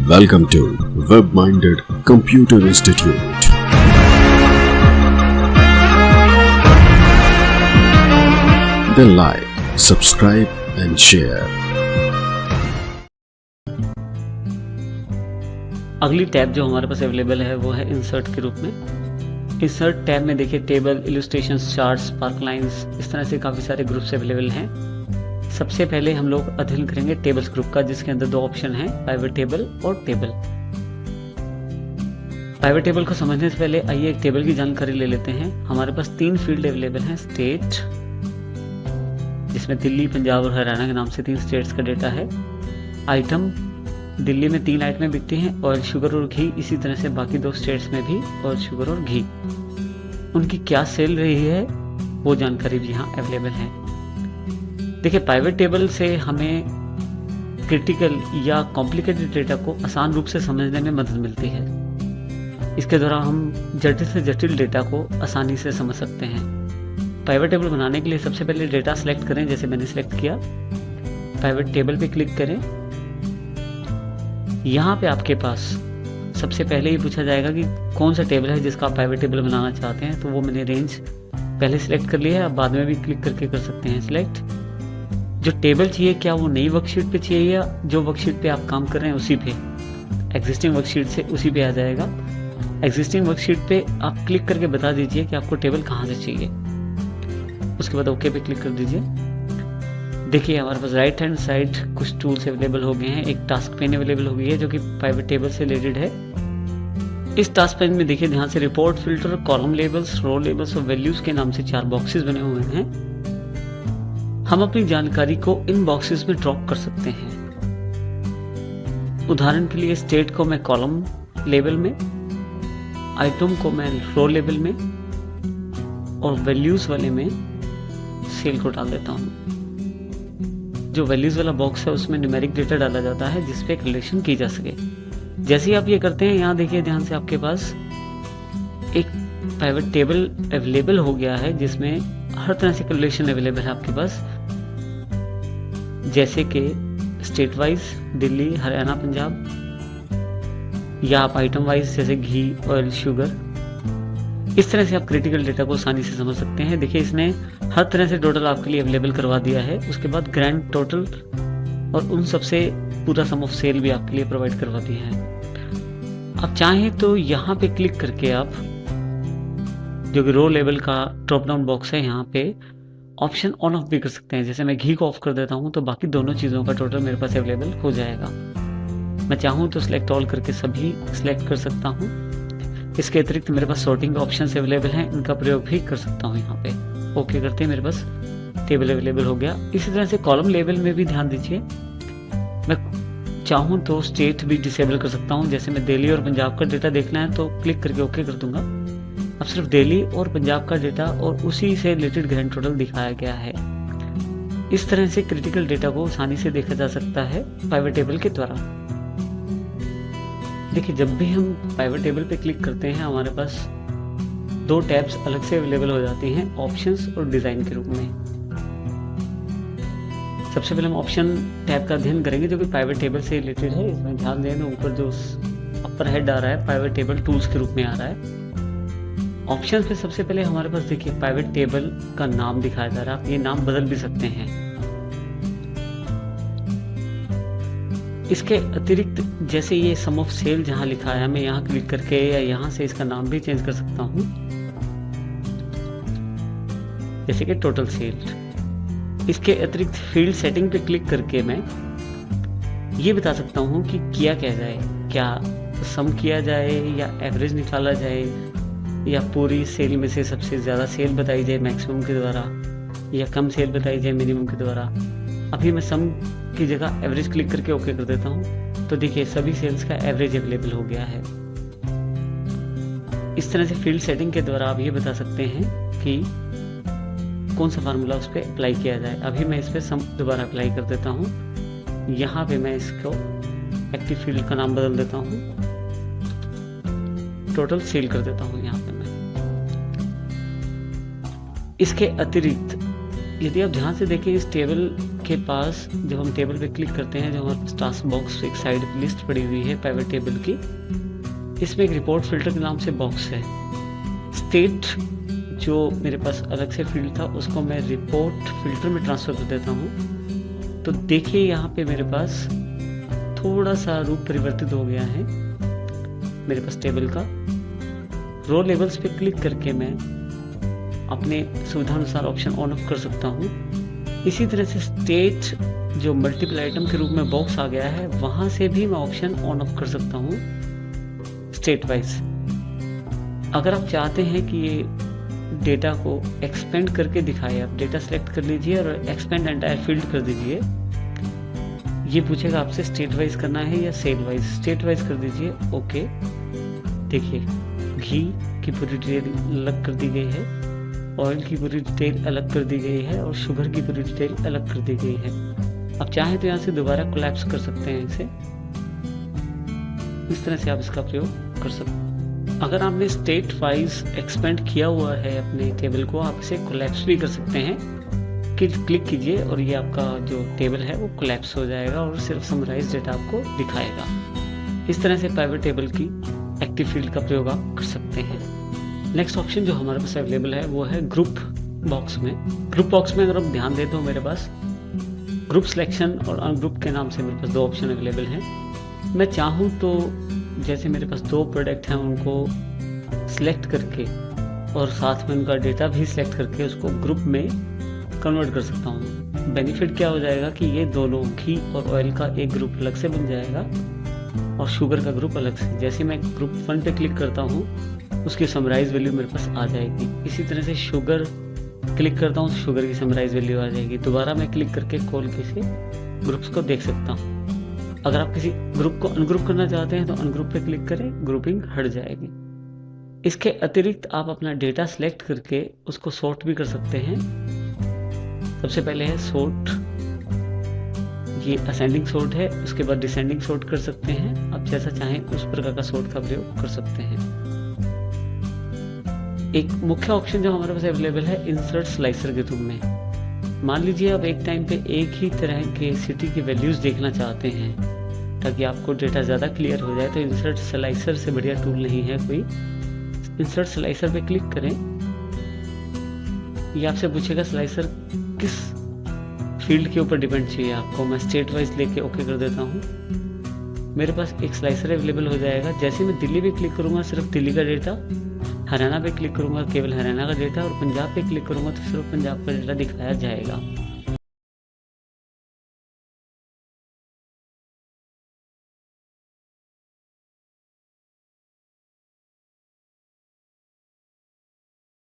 Welcome to Web-Minded Computer Institute. Then like, subscribe and share. अगली tab जो हमारे पास available है वो है इंसर्ट के रूप में। इंसर्ट टैब में देखिए table, illustrations, charts, spark lines, इस तरह से काफ़ी सारे ग्रुप्स अवेलेबल हैं। सबसे पहले हम लोग अध्ययन करेंगे टेबल्स ग्रुप का, जिसके अंदर दो ऑप्शन हैं, पाइवट टेबल और टेबल। पाइवट टेबल को समझने से पहले आइए एक टेबल की जानकारी ले लेते हैं। हमारे पास तीन फील्ड अवेलेबल हैं। स्टेट, जिसमें दिल्ली, पंजाब और हरियाणा के नाम से तीन स्टेट्स का डेटा है। आइटम, दिल्ली में 3 आइटमें बिकती हैं, ऑयल, शुगर और घी। इसी तरह से बाकी 2 स्टेट्स में भी ऑयल, शुगर और घी। उनकी क्या सेल रही है वो जानकारी भी यहाँ अवेलेबल है। देखिए, पाइवट टेबल से हमें क्रिटिकल या कॉम्प्लिकेटेड डेटा को आसान रूप से समझने में मदद मिलती है। इसके द्वारा हम जटिल से जटिल डेटा को आसानी से समझ सकते हैं। पाइवट टेबल बनाने के लिए सबसे पहले डेटा सेलेक्ट करें, जैसे मैंने सेलेक्ट किया। पाइवट टेबल पे क्लिक करें। यहाँ पे आपके पास सबसे पहले ही पूछा जाएगा कि कौन सा टेबल है जिसका आप पाइवट टेबल बनाना चाहते हैं। तो वो मैंने रेंज पहले सिलेक्ट कर लिया है, आप बाद में भी क्लिक करके कर सकते हैं सिलेक्ट। जो टेबल चाहिए, क्या वो नई वर्कशीट पे चाहिए या जो वर्कशीट पे आप काम कर रहे हैं उसी पे, एग्जिस्टिंग वर्कशीट से उसी पे आ जाएगा। एग्जिस्टिंग वर्कशीट पे आप क्लिक करके बता दीजिए कि आपको टेबल कहाँ से चाहिए। उसके बाद ओके पे क्लिक कर दीजिए। देखिए, हमारे पास राइट हैंड साइड कुछ टूल्स अवेलेबल हो गए हैं। एक टास्क पेन अवेलेबल हो गई है जो कि पाइवट टेबल से रिलेटेड है। इस टास्क पेन में देखिए ध्यान से रिपोर्ट फिल्टर, कॉलम लेबल्स, रो लेबल्स और वैल्यूज के नाम से 4 बॉक्सेस बने हुए हैं। हम अपनी जानकारी को इन बॉक्सेस में ड्रॉप कर सकते हैं। उदाहरण के लिए स्टेट को मैं कॉलम लेबल में, आइटम को मैं रो लेबल में और वैल्यूज वाले में सेल को डाल देता हूँ। जो वैल्यूज वाला बॉक्स है उसमें न्यूमेरिक डेटा डाला जाता है जिसपे कैलकुलेशन की जा सके। जैसे ही आप ये करते हैं, यहाँ देखिए ध्यान से, आपके पास एक पाइवट टेबल अवेलेबल हो गया है जिसमें हर तरह से कैलकुलेशन अवेलेबल है आपके पास, जैसे कि स्टेट वाइज दिल्ली, हरियाणा, पंजाब, या आप आइटम वाइज जैसे घी, ऑयल, शुगर। इस तरह से आप क्रिटिकल डेटा को आसानी से समझ सकते हैं। देखिए, इसने हर तरह से टोटल आपके लिए अवेलेबल करवा दिया है। उसके बाद ग्रैंड टोटल और उन सबसे पूरा सम ऑफ सेल भी आपके लिए प्रोवाइड करवा दिया है। आप चाहें तो यहाँ पे क्लिक करके आप, जो कि रो लेवल का ड्रॉप डाउन बॉक्स है, यहाँ पे ऑप्शन ऑन ऑफ भी कर सकते हैं। जैसे मैं घी को ऑफ कर देता हूँ तो बाकी दोनों चीज़ों का टोटल मेरे पास अवेलेबल हो जाएगा। मैं चाहूँ तो सिलेक्ट ऑल करके सभी सिलेक्ट कर सकता हूँ। इसके अतिरिक्त मेरे पास सॉर्टिंग ऑप्शन अवेलेबल हैं, इनका प्रयोग भी कर सकता हूँ। यहाँ पे ओके करते हैं, मेरे पास टेबल अवेलेबल हो गया। इसी तरह से कॉलम लेवल में भी ध्यान दीजिए, मैं चाहूँ तो स्टेट भी डिसेबल कर सकता हूँ। जैसे मैं दिल्ली और पंजाब का डेटा देखना है तो क्लिक करके ओके कर दूंगा। अब सिर्फ दिल्ली और पंजाब का डेटा और उसी से रिलेटेड ग्रैंड टोटल दिखाया गया है। इस तरह से क्रिटिकल डेटा को आसानी से देखा जा सकता है पाइवट टेबल के द्वारा। देखिए, जब भी हम पाइवट टेबल पे क्लिक करते हैं, हमारे पास 2 टैब्स अलग से अवेलेबल हो जाती हैं, ऑप्शंस और डिजाइन के रूप में। सबसे पहले हम ऑप्शन टैब का अध्ययन करेंगे जो कि पाइवट टेबल से रिलेटेड है। इसमें ध्यान दें, ऊपर जो अपर हेड आ रहा है पाइवट टेबल टूल्स के रूप में आ रहा है। ऑप्शन पे सबसे पहले हमारे पास देखिए पाइवट टेबल का नाम दिखाया जा रहा है। आप ये नाम बदल भी सकते हैं। इसके अतिरिक्त जैसे ये सम ऑफ सेल जहां लिखा है, मैं यहाँ क्लिक करके या यहाँ से इसका नाम भी चेंज कर सकता हूँ, जैसे कि टोटल सेल। इसके अतिरिक्त फील्ड सेटिंग पे क्लिक करके मैं ये बता सकता हूँ कि किया क्या जाए, क्या सम किया जाए या एवरेज निकाला जाए या पूरी सेल में से सबसे ज़्यादा सेल बताई जाए मैक्सिमम के द्वारा या कम सेल बताई जाए मिनिमम के द्वारा। अभी मैं सम की जगह एवरेज क्लिक करके ओके कर देता हूँ तो देखिए सभी सेल्स का एवरेज अवेलेबल हो गया है। इस तरह से फील्ड सेटिंग के द्वारा आप ये बता सकते हैं कि कौन सा फार्मूला उस पर अप्लाई किया जाए। अभी मैं इस पर सम दोबारा अप्लाई कर देता हूँ। यहाँ पे मैं इसको एक्टिव फील्ड का नाम बदल देता हूँ, टोटल सेल कर देता हूँ यहाँ पे मैं। इसके अतिरिक्त यदि आप ध्यान से देखें, इस टेबल के पास जब हम टेबल पे क्लिक करते हैं, जो हमारे टास्क बॉक्स एक साइड पे लिस्ट पड़ी हुई है पिवट टेबल की, इसमें एक रिपोर्ट फिल्टर के नाम से बॉक्स है। स्टेट जो मेरे पास अलग से फील्ड था उसको मैं रिपोर्ट फिल्टर में ट्रांसफर कर देता हूँ। तो देखिए यहाँ पे मेरे पास थोड़ा सा रूप परिवर्तित हो गया है मेरे पास टेबल का। रो लेवल्स पे क्लिक करके मैं अपने सुविधानुसार ऑप्शन ऑन ऑफ कर सकता हूँ। इसी तरह से स्टेट जो मल्टीपल आइटम के रूप में बॉक्स आ गया है, वहां से भी मैं ऑप्शन ऑन ऑफ कर सकता हूँ स्टेट वाइज। अगर आप चाहते हैं कि ये डेटा को एक्सपेंड करके दिखाए, आप डेटा सेलेक्ट कर लीजिए और एक्सपेंड एंटायर फील्ड कर दीजिए। ये पूछेगा आपसे स्टेट वाइज करना है या सेल वाइज। स्टेट वाइज कर दीजिए, ओके। देखिए घी की पूरी डिटेल अलग कर दी गई है, ऑयल की पूरी डिटेल अलग कर दी गई है और शुगर की पूरी डिटेल अलग कर दी गई है। आप चाहें तो यहाँ से दोबारा कोलैप्स कर सकते हैं इसे, इस तरह से आप इसका प्रयोग कर सकते हैं। अगर आपने स्टेट वाइज एक्सपेंड किया हुआ है अपने टेबल को, आप इसे कोलैप्स भी कर सकते हैं। क्लिक कीजिए और ये आपका जो टेबल है वो कोलैप्स हो जाएगा और सिर्फ समराइज डेटा आपको दिखाएगा। इस तरह से पिवट टेबल की एक्टिव फील्ड का प्रयोग आप कर सकते हैं। नेक्स्ट ऑप्शन जो हमारे पास अवेलेबल है वो है ग्रुप बॉक्स में। ग्रुप बॉक्स में अगर आप ध्यान दें तो मेरे पास ग्रुप सिलेक्शन और अनग्रुप के नाम से मेरे पास दो ऑप्शन अवेलेबल हैं। मैं चाहूँ तो जैसे मेरे पास दो प्रोडक्ट हैं उनको सिलेक्ट करके और साथ में उनका डेटा भी सिलेक्ट करके उसको ग्रुप में कन्वर्ट कर सकता हूँ। बेनिफिट क्या हो जाएगा कि ये दोनों घी और ऑयल का एक ग्रुप अलग से बन जाएगा और शुगर का ग्रुप अलग से। जैसे मैं ग्रुप 1 पे क्लिक करता हूँ उसकी समराइज वैल्यू मेरे पास आ जाएगी। इसी तरह से शुगर क्लिक करता हूँ, शुगर की समराइज वैल्यू आ जाएगी। दोबारा मैं क्लिक करके खोल के से ग्रुप्स को देख सकता हूँ। अगर आप किसी ग्रुप को अनग्रुप करना चाहते हैं तो अनग्रुप पे क्लिक करें, ग्रुपिंग हट जाएगी। इसके अतिरिक्त आप अपना डेटा सेलेक्ट करके उसको सॉर्ट भी कर सकते हैं। सबसे पहले है सॉर्ट, ये असेंडिंग सॉर्ट है, उसके बाद डिसेंडिंग सॉर्ट कर सकते हैं। आप जैसा चाहें उस प्रकार का सॉर्ट का प्रयोग कर सकते हैं। एक मुख्य ऑप्शन जो हमारे पास अवेलेबल है इंसर्ट स्लाइसर के रूप में। मान लीजिए आप एक टाइम पे एक ही तरह के सिटी की वैल्यूज देखना चाहते हैं ताकि आपको डेटा ज़्यादा क्लियर हो जाए, तो इंसर्ट स्लाइसर से बढ़िया टूल नहीं है कोई। इंसर्ट स्लाइसर पे क्लिक करें, ये आपसे पूछेगा स्लाइसर किस फील्ड के ऊपर डिपेंड चाहिए आपको। मैं स्टेट वाइज लेके ओके कर देता हूँ। मेरे पास एक स्लाइसर अवेलेबल हो जाएगा। जैसे मैं दिल्ली पे क्लिक करूँगा सिर्फ दिल्ली का डेटा, हरियाणा पे क्लिक करूँगा केवल हरियाणा का डेटा और पंजाब पे क्लिक करूँगा तो सिर्फ पंजाब का डेटा दिखाया जाएगा।